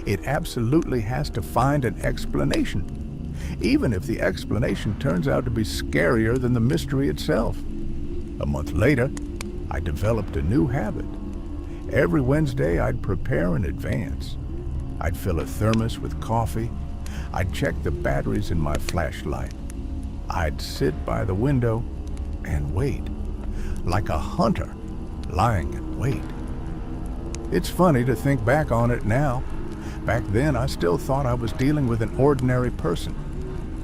It absolutely has to find an explanation, even if the explanation turns out to be scarier than the mystery itself. A month later, I developed a new habit. Every Wednesday, I'd prepare in advance. I'd fill a thermos with coffee. I'd check the batteries in my flashlight. I'd sit by the window and wait, like a hunter lying in wait. It's funny to think back on it now. Back then, I still thought I was dealing with an ordinary person.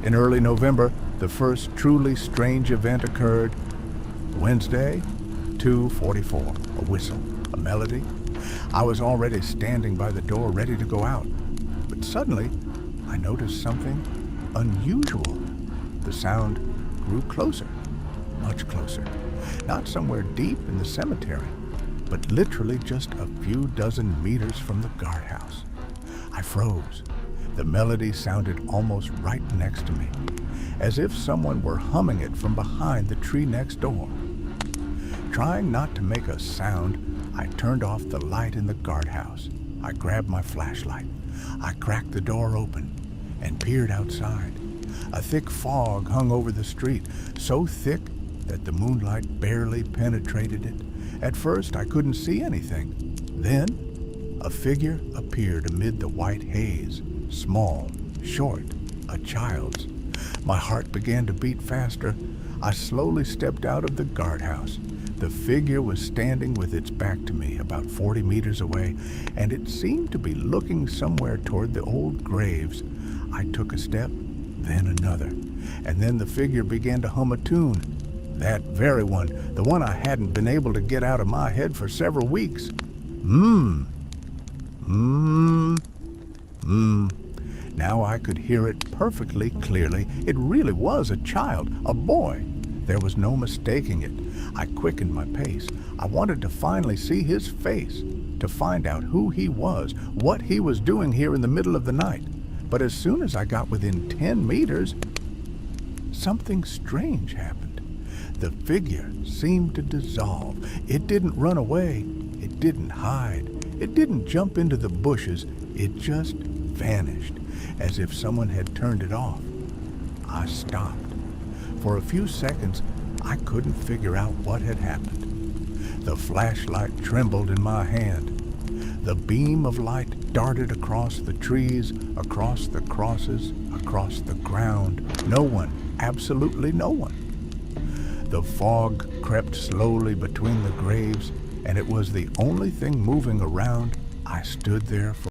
In early November, the first truly strange event occurred. Wednesday, 2:44, a whistle, a melody. I was already standing by the door ready to go out. But suddenly, I noticed something unusual. The sound grew closer, much closer. Not somewhere deep in the cemetery, but literally just a few dozen meters from the guardhouse. I froze. The melody sounded almost right next to me, as if someone were humming it from behind the tree next door. Trying not to make a sound, I turned off the light in the guardhouse. I grabbed my flashlight. I cracked the door open and peered outside. A thick fog hung over the street, so thick that the moonlight barely penetrated it. At first, I couldn't see anything. Then, a figure appeared amid the white haze, small, short, a child's. My heart began to beat faster. I slowly stepped out of the guardhouse. The figure was standing with its back to me about 40 meters away, and it seemed to be looking somewhere toward the old graves. I took a step, then another, and then the figure began to hum a tune. That very one, the one I hadn't been able to get out of my head for several weeks. Now I could hear it perfectly clearly. It really was a child, a boy. There was no mistaking it. I quickened my pace. I wanted to finally see his face, to find out who he was, what he was doing here in the middle of the night. But as soon as I got within 10 meters, something strange happened. The figure seemed to dissolve. It didn't run away. It didn't hide. It didn't jump into the bushes. It just vanished, as if someone had turned it off. I stopped. For a few seconds, I couldn't figure out what had happened. The flashlight trembled in my hand. The beam of light darted across the trees, across the crosses, across the ground. No one, absolutely no one. The fog crept slowly between the graves, and it was the only thing moving around. I stood there for